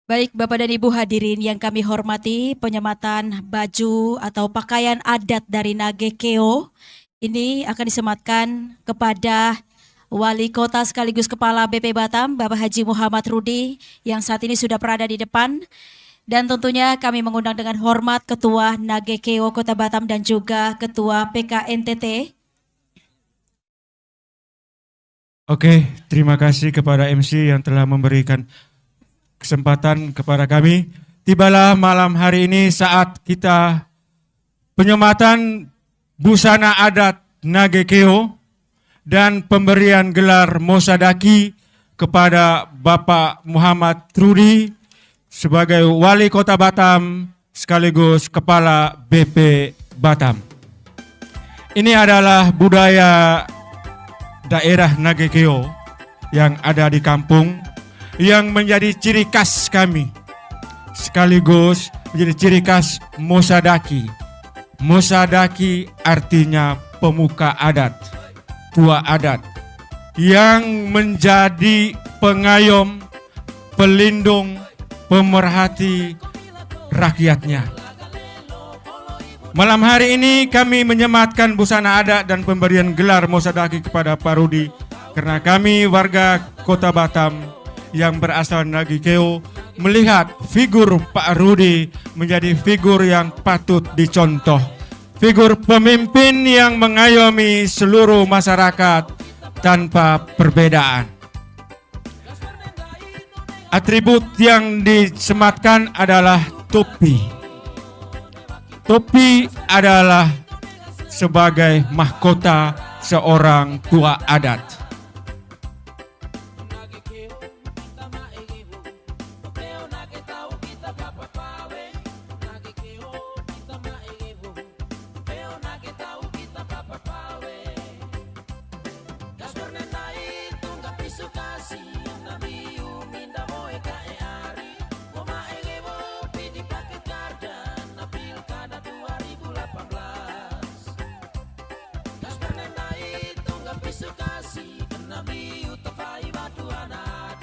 Baik Bapak dan Ibu hadirin yang kami hormati, penyematan baju atau pakaian adat dari Nagekeo ini akan disematkan kepada Wali Kota sekaligus Kepala BP Batam, Bapak Haji Muhammad Rudi yang saat ini sudah berada di depan. Dan tentunya kami mengundang dengan hormat Ketua Nagekeo Kota Batam dan juga Ketua PKNTT. Oke, terima kasih kepada MC yang telah memberikan kesempatan kepada kami. Tibalah malam hari ini saat kita penyematan busana adat Nagekeo dan pemberian gelar Mosadaki kepada Bapak Muhammad Rudi sebagai Wali Kota Batam sekaligus Kepala BP Batam. Ini adalah budaya daerah Nagekeo yang ada di kampung yang menjadi ciri khas kami sekaligus menjadi ciri khas Mosadaki. Mosadaki artinya pemuka adat, tua adat yang menjadi pengayom, pelindung, pemerhati rakyatnya. Malam hari ini kami menyematkan busana adat dan pemberian gelar Mosadaki kepada Pak Rudi karena kami warga Kota Batam yang berasal dari Nagekeo melihat figur Pak Rudi menjadi figur yang patut dicontoh. Figur pemimpin yang mengayomi seluruh masyarakat tanpa perbedaan. Atribut yang disematkan adalah topi. Topi adalah sebagai mahkota seorang tua adat.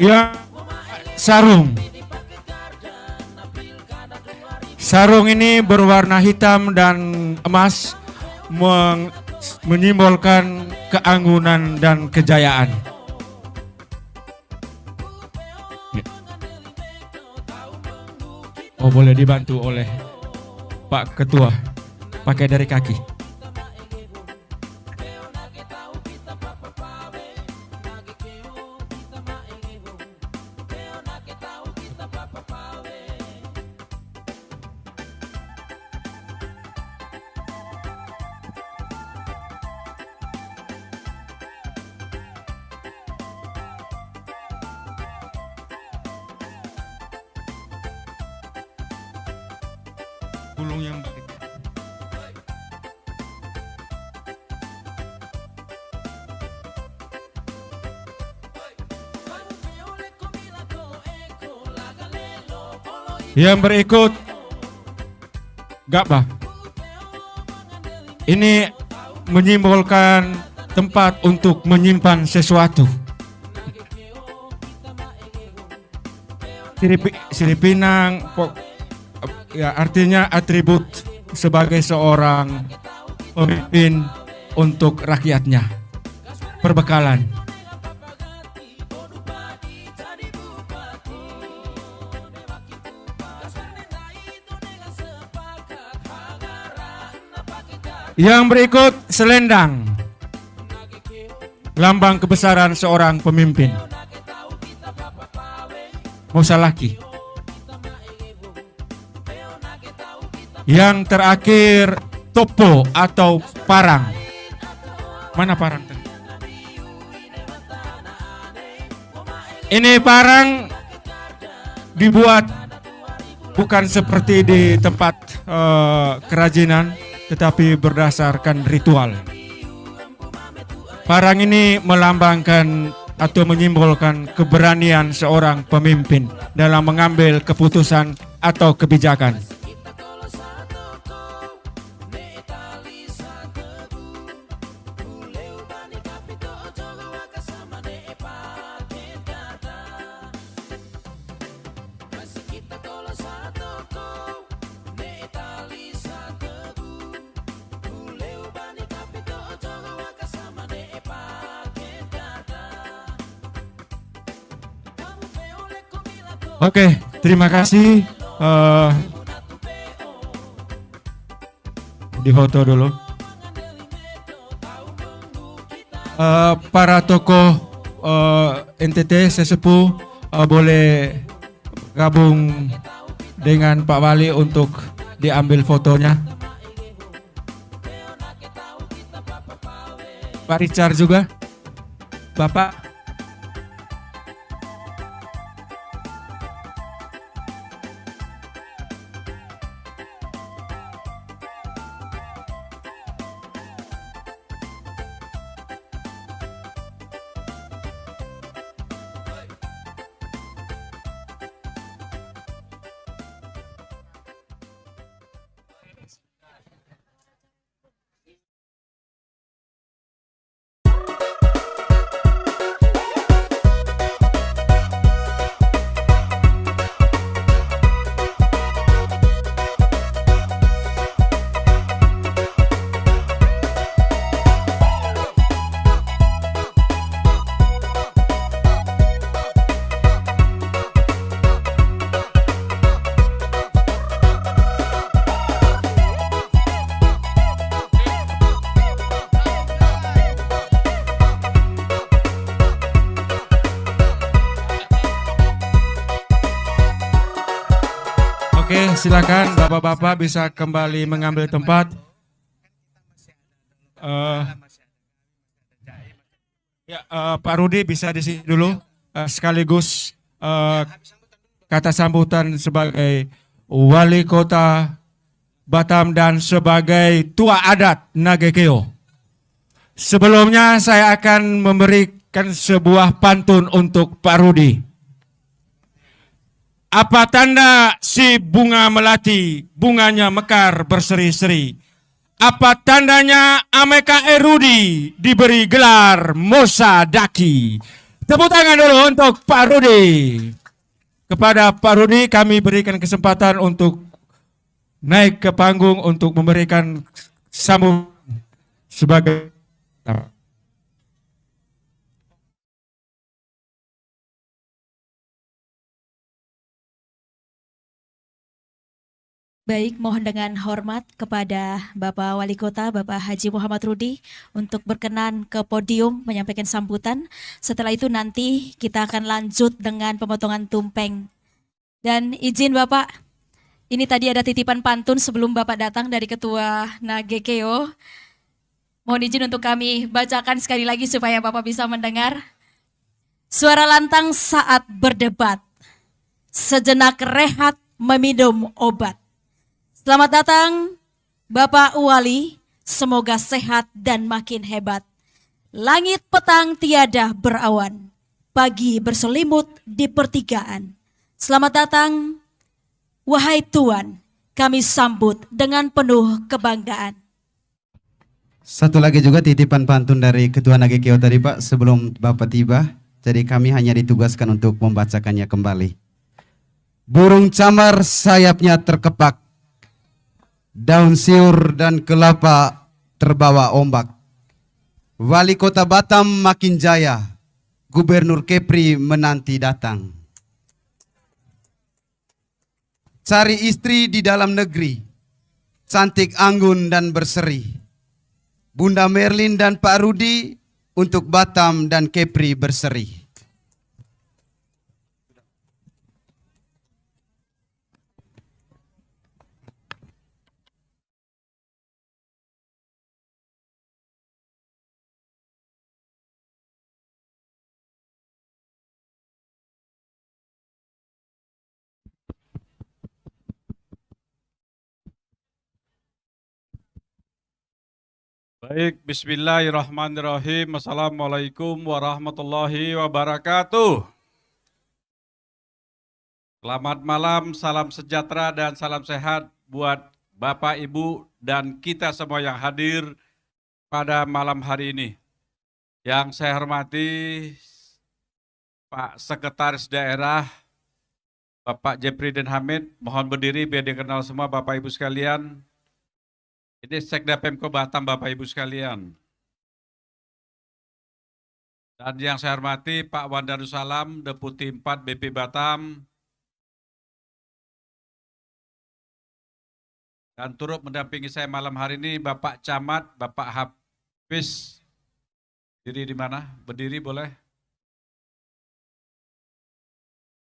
Ya, sarung. Sarung ini berwarna hitam dan emas menyimbolkan keanggunan dan kejayaan. Oh, boleh dibantu oleh Pak Ketua pakai dari kaki. Pulung yang baik. Yang berikut Gabah. Ini menyimbolkan tempat untuk menyimpan sesuatu. Sirip pinang, ya artinya atribut sebagai seorang pemimpin untuk rakyatnya. Perbekalan. Yang berikut selendang. Lambang kebesaran seorang pemimpin. Mosalaki. Yang terakhir topo atau parang. Mana parang? Ini parang dibuat bukan seperti di tempat kerajinan, tetapi berdasarkan ritual. Parang ini melambangkan atau menyimbolkan keberanian seorang pemimpin dalam mengambil keputusan atau kebijakan. Oke, terima kasih. Di foto dulu. Para tokoh NTT sesepuh boleh gabung dengan Pak Wali untuk diambil fotonya. Pak Richard juga. Bapak. Oke, silakan Bapak-bapak bisa kembali mengambil tempat. Pak Rudi bisa di sini dulu, sekaligus kata sambutan sebagai Wali Kota Batam dan sebagai Tua Adat Nagekeo. Sebelumnya saya akan memberikan sebuah pantun untuk Pak Rudi. Apa tanda si bunga melati, bunganya mekar berseri-seri? Apa tandanya Ameka Erudi diberi gelar Mosa Daki? Tepuk tangan dulu untuk Pak Rudi. Kepada Pak Rudi kami berikan kesempatan untuk naik ke panggung untuk memberikan sambutan sebagai Baik, mohon dengan hormat kepada Bapak Wali Kota, Bapak Haji Muhammad Rudi untuk berkenan ke podium menyampaikan sambutan. Setelah itu nanti kita akan lanjut dengan pemotongan tumpeng. Dan izin Bapak, ini tadi ada titipan pantun sebelum Bapak datang dari Ketua Nagekeo. Mohon izin untuk kami bacakan sekali lagi supaya Bapak bisa mendengar. Suara lantang saat berdebat, sejenak rehat meminum obat. Selamat datang Bapak Wali, semoga sehat dan makin hebat. Langit petang tiada berawan, pagi berselimut di pertigaan. Selamat datang, wahai Tuan, kami sambut dengan penuh kebanggaan. Satu lagi juga titipan pantun dari Ketua Nagekeo tadi Pak, sebelum Bapak tiba. Jadi kami hanya ditugaskan untuk membacakannya kembali. Burung camar sayapnya terkepak, daun siur dan kelapa terbawa ombak. Wali Kota Batam makin jaya, Gubernur Kepri menanti datang. Cari istri di dalam negeri, cantik anggun dan berseri. Bunda Merlin dan Pak Rudi untuk Batam dan Kepri berseri. Baik, bismillahirrahmanirrahim. Assalamualaikum warahmatullahi wabarakatuh. Selamat malam, salam sejahtera dan salam sehat buat Bapak, Ibu, dan kita semua yang hadir pada malam hari ini. Yang saya hormati Pak Sekretaris Daerah, Bapak Jepridin Hamid, mohon berdiri biar dikenal semua Bapak Ibu sekalian. Ini Sekda Pemko Batam, Bapak Ibu sekalian. Dan yang saya hormati Pak Wandarussalam, Deputi 4 BP Batam, Dan turut mendampingi saya malam hari ini Bapak Camat, Bapak Hafiz. Diri di mana? Berdiri boleh?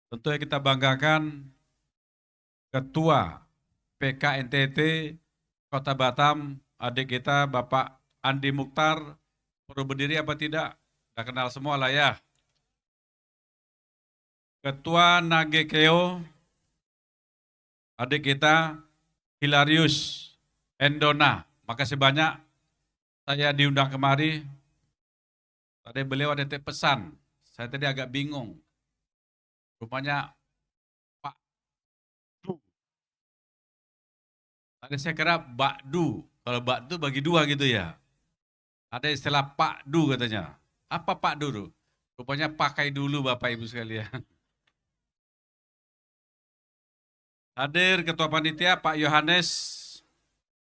Tentu yang kita banggakan Ketua PKNTT Kota Batam, adik kita Bapak Andi Mukhtar. Perlu berdiri apa tidak? Kita kenal semua lah ya. Ketua Nagekeo, adik kita Hilarius Endona. Makasih banyak saya diundang kemari. Tadi beliau ada titip pesan. Saya tadi agak bingung. Rupanya Pak Du. Tadi saya kira Bakdu. Kalau Bakdu bagi dua gitu ya. Ada istilah Pak Du katanya. Apa Pak Du? Rupanya pakai dulu Bapak Ibu sekalian. Hadir Ketua Panitia Pak Yohanes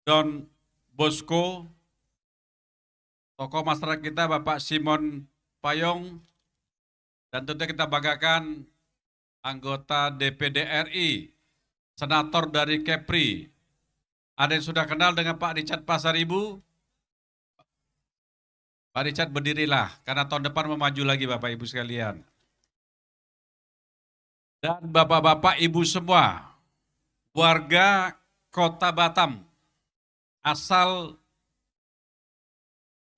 Don Bosco, tokoh masyarakat kita Bapak Simon Payong, dan tentu kita banggakan anggota DPD RI, senator dari Kepri. Ada yang sudah kenal dengan Pak Richard Pasaribu? Pak Richard berdirilah, karena tahun depan mau maju lagi Bapak Ibu sekalian. Dan Bapak-Bapak Ibu semua, warga Kota Batam, asal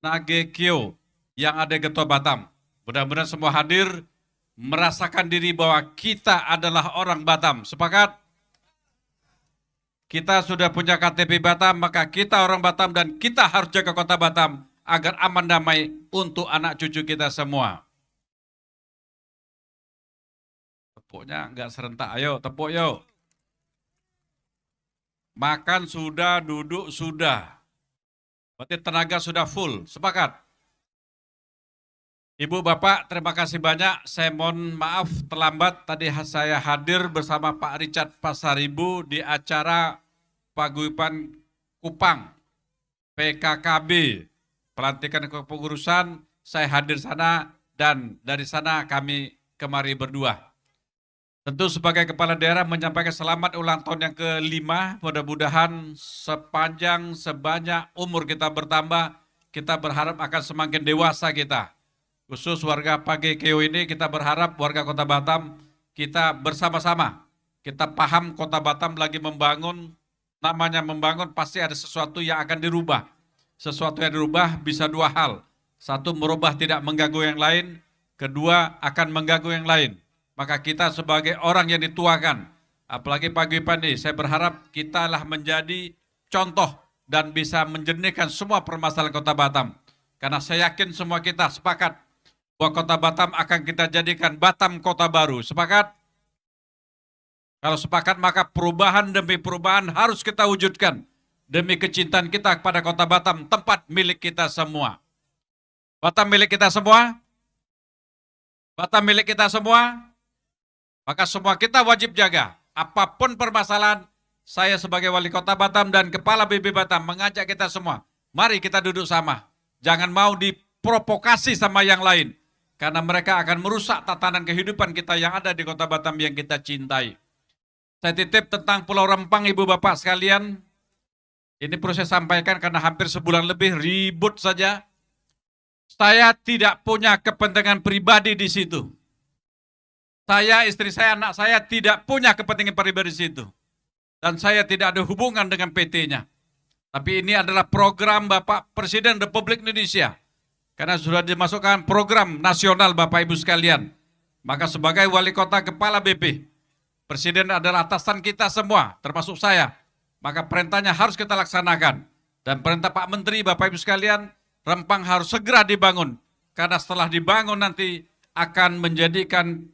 Nagekeo yang ada di Kota Batam. Mudah-mudahan semua hadir merasakan diri bahwa kita adalah orang Batam. Sepakat? Kita sudah punya KTP Batam, maka kita orang Batam dan kita harus jaga Kota Batam agar aman damai untuk anak cucu kita semua. Tepuknya enggak serentak, ayo tepuk yuk. Makan sudah, duduk sudah. Berarti tenaga sudah full. Sepakat? Ibu, Bapak, terima kasih banyak. Saya mohon maaf terlambat. Tadi saya hadir bersama Pak Richard Pasaribu di acara Paguyuban Kupang, PKKB, pelantikan kepengurusan. Saya hadir sana dan dari sana kami kemari berdua. Tentu sebagai kepala daerah menyampaikan selamat ulang tahun yang ke-5. Mudah-mudahan sebanyak umur kita bertambah, kita berharap akan semakin dewasa kita. Khusus warga Pagekeo ini kita berharap warga Kota Batam kita bersama-sama. Kita paham Kota Batam lagi membangun, namanya membangun pasti ada sesuatu yang akan dirubah. Sesuatu yang dirubah bisa dua hal. Satu, merubah tidak mengganggu yang lain. Kedua, akan mengganggu yang lain. Maka kita sebagai orang yang dituakan, apalagi pagi-pagi ini, saya berharap kita lah menjadi contoh dan bisa menjernihkan semua permasalahan Kota Batam. Karena saya yakin semua kita sepakat bahwa Kota Batam akan kita jadikan Batam Kota Baru. Sepakat? Kalau sepakat maka perubahan demi perubahan harus kita wujudkan. Demi kecintaan kita kepada Kota Batam, tempat milik kita semua. Batam milik kita semua? Batam milik kita semua? Maka semua kita wajib jaga. Apapun permasalahan, saya sebagai wali kota Batam dan kepala BB Batam mengajak kita semua. Mari kita duduk sama. Jangan mau diprovokasi sama yang lain. Karena mereka akan merusak tatanan kehidupan kita yang ada di Kota Batam yang kita cintai. Saya titip tentang Pulau Rempang, Ibu Bapak sekalian. Ini perlu saya sampaikan karena hampir sebulan lebih ribut saja. Saya tidak punya kepentingan pribadi di situ. Saya, istri saya, anak saya tidak punya kepentingan pribadi di situ. Dan saya tidak ada hubungan dengan PT-nya. Tapi ini adalah program Bapak Presiden Republik Indonesia. Karena sudah dimasukkan program nasional Bapak Ibu sekalian. Maka sebagai wali kota kepala BP, Presiden adalah atasan kita semua, termasuk saya. Maka perintahnya harus kita laksanakan. Dan perintah Pak Menteri, Bapak Ibu sekalian, Rempang harus segera dibangun. Karena setelah dibangun nanti akan menjadikan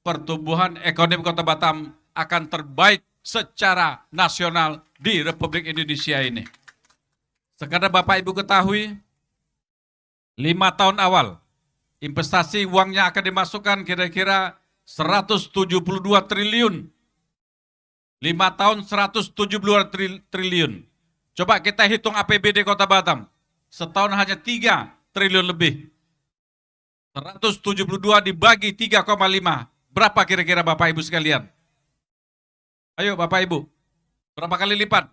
pertumbuhan ekonomi Kota Batam akan terbaik secara nasional di Republik Indonesia ini. Sekarang Bapak Ibu ketahui, 5 tahun awal, investasi uangnya akan dimasukkan kira-kira 172 triliun. 5 tahun 172 triliun. Coba kita hitung APBD Kota Batam. Setahun hanya 3 triliun lebih. 172 dibagi 3,5. Berapa kira-kira Bapak Ibu sekalian? Ayo Bapak Ibu, berapa kali lipat?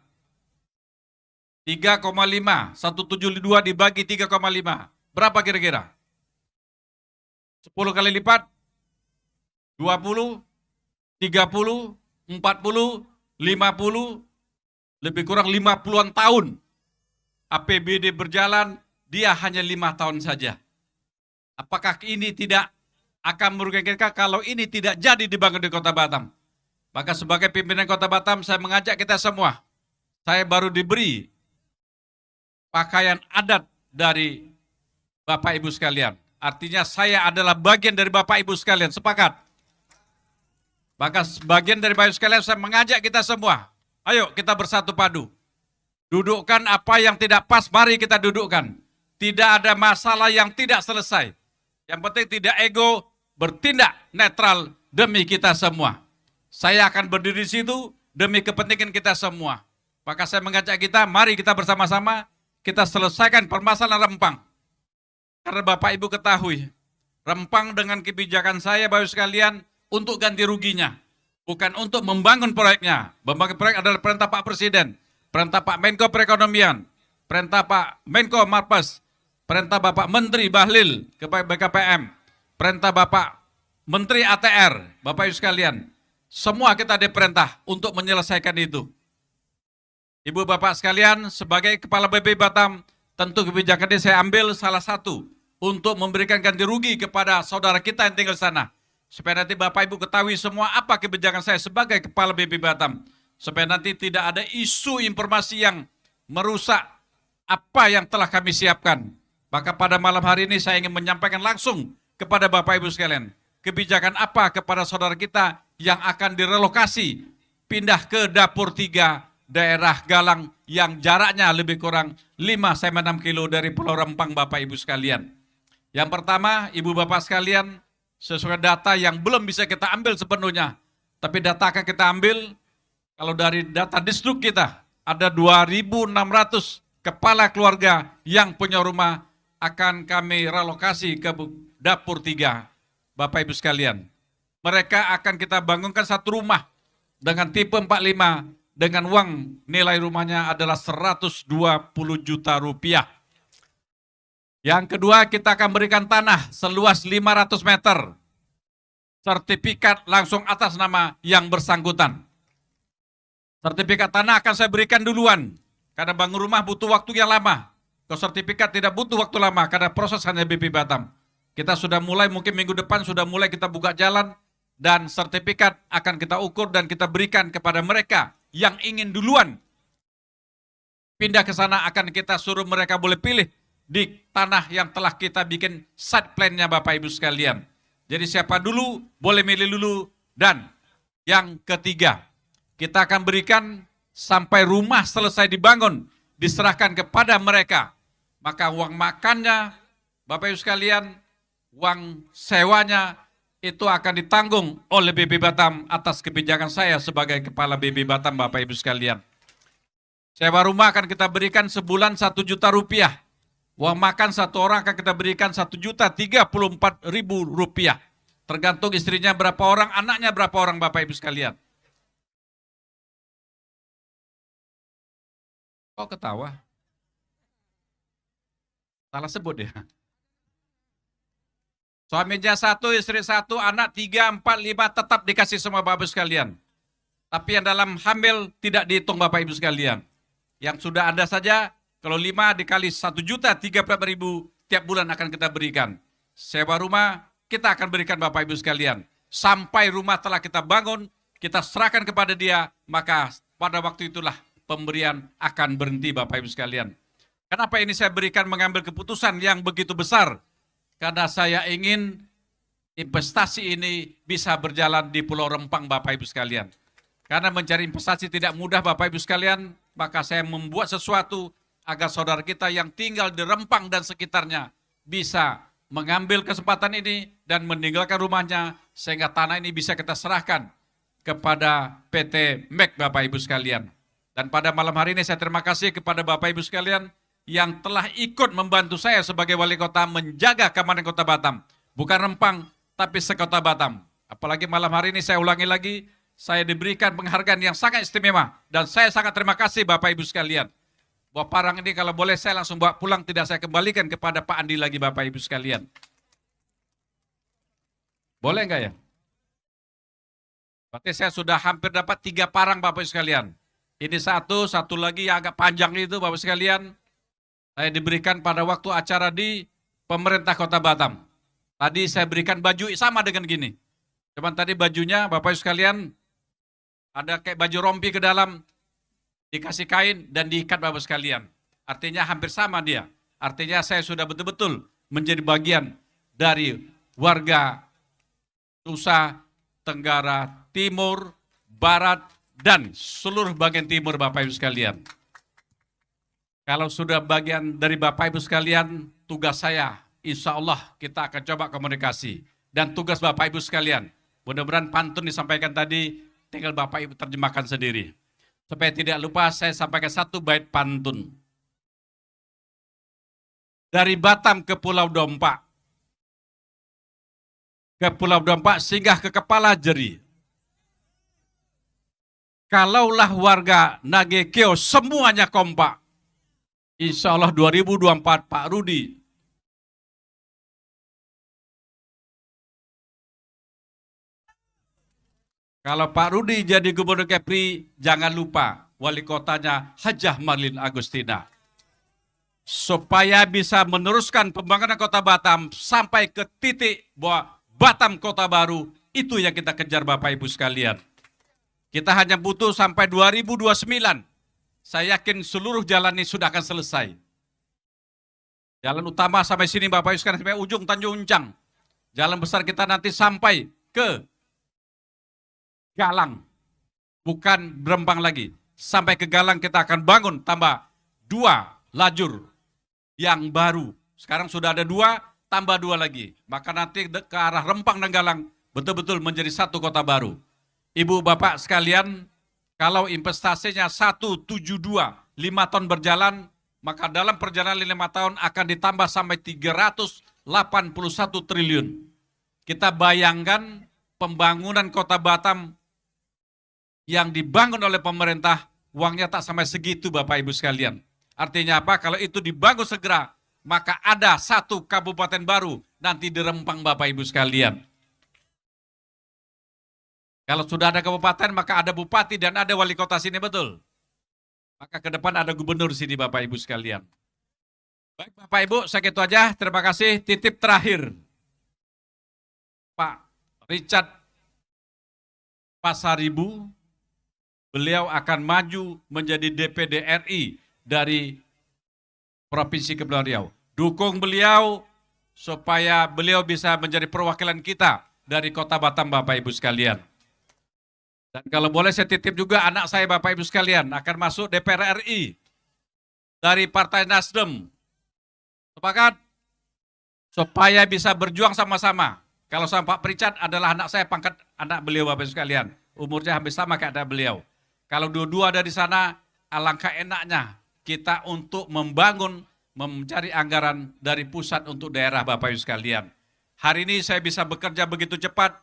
3,5. 172 dibagi 3,5. Berapa kira-kira? 10 kali lipat? 20, 30, 40, 50, lebih kurang 50-an tahun. APBD berjalan, dia hanya 5 tahun saja. Apakah ini tidak akan merugikan kita kalau ini tidak jadi dibangun di Kota Batam? Maka sebagai pimpinan Kota Batam, saya mengajak kita semua. Saya baru diberi pakaian adat dari Bapak Ibu sekalian. Artinya saya adalah bagian dari Bapak Ibu sekalian. Sepakat? Maka sebagian dari Bapak Ibu sekalian saya mengajak kita semua. Ayo kita bersatu padu. Dudukkan apa yang tidak pas, mari kita dudukkan. Tidak ada masalah yang tidak selesai. Yang penting tidak ego, bertindak netral demi kita semua. Saya akan berdiri di situ demi kepentingan kita semua. Maka saya mengajak kita, mari kita bersama-sama, kita selesaikan permasalahan Rempang. Karena Bapak Ibu ketahui, Rempang dengan kebijakan saya, Bapak Ibu sekalian, untuk ganti ruginya. Bukan untuk membangun proyeknya. Membangun proyek adalah perintah Pak Presiden, perintah Pak Menko Perekonomian, perintah Pak Menko Marves, perintah Bapak Menteri Bahlil kepada BKPM, perintah Bapak Menteri ATR, Bapak Ibu sekalian. Semua kita diperintah untuk menyelesaikan itu. Ibu Bapak sekalian, sebagai Kepala BP Batam, tentu kebijakan ini saya ambil salah satu untuk memberikan ganti rugi kepada saudara kita yang tinggal di sana. Supaya nanti Bapak Ibu ketahui semua apa kebijakan saya sebagai Kepala BP Batam. Supaya nanti tidak ada isu informasi yang merusak apa yang telah kami siapkan. Maka pada malam hari ini saya ingin menyampaikan langsung kepada Bapak Ibu sekalian. Kebijakan apa kepada saudara kita yang akan direlokasi pindah ke dapur 3 daerah Galang yang jaraknya lebih kurang 5-6 kilo dari Pulau Rempang Bapak Ibu sekalian. Yang pertama, Ibu Bapak sekalian, sesuai data yang belum bisa kita ambil sepenuhnya. Tapi data akan kita ambil, kalau dari data distrik kita, ada 2.600 kepala keluarga yang punya rumah akan kami relokasi ke dapur 3. Bapak Ibu sekalian, mereka akan kita bangunkan satu rumah dengan tipe 45 dengan uang nilai rumahnya adalah 120 juta rupiah. Yang kedua, kita akan berikan tanah seluas 500 meter. Sertifikat langsung atas nama yang bersangkutan. Sertifikat tanah akan saya berikan duluan. Karena bangun rumah butuh waktu yang lama. Kalau sertifikat tidak butuh waktu lama karena proses hanya BP Batam. Kita sudah mulai, mungkin minggu depan sudah mulai kita buka jalan. Dan sertifikat akan kita ukur dan kita berikan kepada mereka yang ingin duluan pindah ke sana, akan kita suruh mereka boleh pilih di tanah yang telah kita bikin site plan-nya Bapak Ibu sekalian. Jadi siapa dulu boleh milih dulu. Dan yang ketiga, kita akan berikan sampai rumah selesai dibangun, diserahkan kepada mereka. Maka uang makannya Bapak Ibu sekalian, uang sewanya itu akan ditanggung oleh BP Batam atas kebijakan saya sebagai Kepala BP Batam Bapak Ibu sekalian. Sewa rumah akan kita berikan sebulan 1 juta rupiah. Uang makan satu orang akan kita berikan 1.034.000 rupiah. Tergantung istrinya berapa orang, anaknya berapa orang Bapak Ibu sekalian. Kok ketawa? Salah sebut ya. Suaminya 1, istri 1, anak 3, 4, 5 tetap dikasih semua Bapak Ibu sekalian. Tapi yang dalam hamil tidak dihitung Bapak Ibu sekalian. Yang sudah ada saja, kalau 5 dikali 1.034.000 tiap bulan akan kita berikan. Sewa rumah kita akan berikan Bapak Ibu sekalian. Sampai rumah telah kita bangun, kita serahkan kepada dia, maka pada waktu itulah pemberian akan berhenti Bapak Ibu sekalian. Kenapa ini saya berikan mengambil keputusan yang begitu besar? Karena saya ingin investasi ini bisa berjalan di Pulau Rempang Bapak Ibu sekalian. Karena mencari investasi tidak mudah Bapak Ibu sekalian, maka saya membuat sesuatu agar saudara kita yang tinggal di Rempang dan sekitarnya bisa mengambil kesempatan ini dan meninggalkan rumahnya sehingga tanah ini bisa kita serahkan kepada PT MEK Bapak Ibu sekalian. Dan pada malam hari ini saya terima kasih kepada Bapak Ibu sekalian yang telah ikut membantu saya sebagai wali kota menjaga keamanan Kota Batam. Bukan Rempang, tapi sekota Batam. Apalagi malam hari ini saya ulangi lagi, saya diberikan penghargaan yang sangat istimewa. Dan saya sangat terima kasih Bapak Ibu sekalian. Bahwa parang ini kalau boleh saya langsung bawa pulang, tidak saya kembalikan kepada Pak Andi lagi Bapak Ibu sekalian. Boleh enggak ya? Berarti saya sudah hampir dapat 3 parang Bapak Ibu sekalian. Ini satu lagi yang agak panjang itu Bapak Ibu sekalian. Saya diberikan pada waktu acara di pemerintah Kota Batam. Tadi saya berikan baju sama dengan gini. Cuman tadi bajunya Bapak Ibu sekalian ada kayak baju rompi ke dalam, dikasih kain dan diikat Bapak sekalian. Artinya hampir sama dia. Artinya saya sudah betul-betul menjadi bagian dari warga Nusa Tenggara Timur, Barat, dan seluruh bagian timur Bapak Ibu sekalian. Kalau sudah bagian dari Bapak Ibu sekalian, tugas saya, insya Allah kita akan coba komunikasi. Dan tugas Bapak Ibu sekalian, mudah-mudahan pantun disampaikan tadi, tinggal Bapak Ibu terjemahkan sendiri. Supaya tidak lupa saya sampaikan satu bait pantun. Dari Batam ke Pulau Dompak. Ke Pulau Dompak singgah ke Kepala Jeri. Kalaulah warga Nagekeo semuanya kompak. Insya Allah 2024 Pak Rudi. Kalau Pak Rudi jadi Gubernur Kepri, jangan lupa wali kotanya Hajah Marlin Agustina. Supaya bisa meneruskan pembangunan Kota Batam sampai ke titik bahwa Batam Kota Baru, itu yang kita kejar Bapak Ibu sekalian. Kita hanya butuh sampai 2029. Saya yakin seluruh jalan ini sudah akan selesai. Jalan utama sampai sini Bapak Ibu sekalian, sampai ujung Tanjung Uncang. Jalan besar kita nanti sampai ke Galang. Bukan Rembang lagi. Sampai ke Galang kita akan bangun tambah 2 lajur yang baru. Sekarang sudah ada 2, tambah 2 lagi. Maka nanti ke arah Rempang dan Galang betul-betul menjadi satu kota baru. Ibu Bapak sekalian, kalau investasinya 172, 5 tahun berjalan, maka dalam perjalanan 5 tahun akan ditambah sampai 381 triliun. Kita bayangkan pembangunan Kota Batam yang dibangun oleh pemerintah, uangnya tak sampai segitu Bapak Ibu sekalian. Artinya apa? Kalau itu dibangun segera, maka ada 1 kabupaten baru nanti di Rempang Bapak Ibu sekalian. Kalau sudah ada kabupaten, maka ada bupati dan ada wali kota sini, betul. Maka ke depan ada gubernur sini Bapak Ibu sekalian. Baik Bapak Ibu, segitu aja. Terima kasih. Titip terakhir. Pak Richard Pasaribu, beliau akan maju menjadi DPD RI dari Provinsi Kepulauan Riau. Dukung beliau supaya beliau bisa menjadi perwakilan kita dari Kota Batam Bapak Ibu sekalian. Dan kalau boleh saya titip juga anak saya Bapak Ibu sekalian akan masuk DPR RI dari Partai Nasdem. Sepakat? Supaya bisa berjuang sama-sama. Kalau sama Pak Pritchard adalah anak saya, pangkat anak beliau Bapak Ibu sekalian. Umurnya hampir sama kayak ada beliau. Kalau dua-dua ada di sana, alangkah enaknya kita untuk membangun, mencari anggaran dari pusat untuk daerah Bapak Ibu sekalian. Hari ini saya bisa bekerja begitu cepat,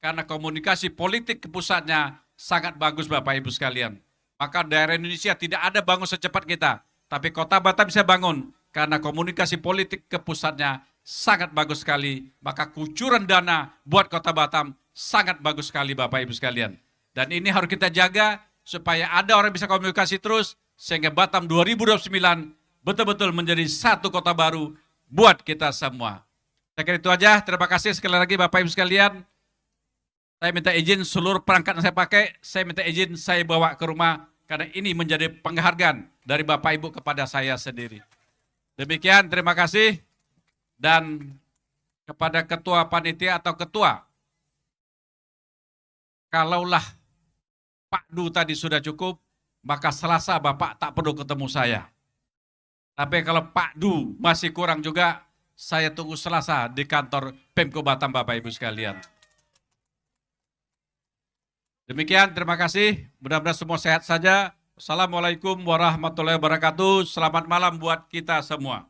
karena komunikasi politik ke pusatnya sangat bagus Bapak Ibu sekalian. Maka daerah Indonesia tidak ada bangun secepat kita. Tapi Kota Batam bisa bangun karena komunikasi politik ke pusatnya sangat bagus sekali. Maka kucuran dana buat Kota Batam sangat bagus sekali Bapak Ibu sekalian. Dan ini harus kita jaga supaya ada orang bisa komunikasi terus. Sehingga Batam 2029 betul-betul menjadi satu kota baru buat kita semua. Saya kira itu aja. Terima kasih sekali lagi Bapak Ibu sekalian. Saya minta izin seluruh perangkat yang saya pakai, saya minta izin saya bawa ke rumah karena ini menjadi penghargaan dari Bapak Ibu kepada saya sendiri. Demikian, terima kasih. Dan kepada ketua panitia atau ketua, kalaulah Pak Du tadi sudah cukup, maka Selasa Bapak tak perlu ketemu saya. Tapi kalau Pak Du masih kurang juga, saya tunggu Selasa di kantor Pemko Batam Bapak Ibu sekalian. Demikian, terima kasih. Mudah-mudahan semua sehat saja. Assalamualaikum warahmatullahi wabarakatuh. Selamat malam buat kita semua.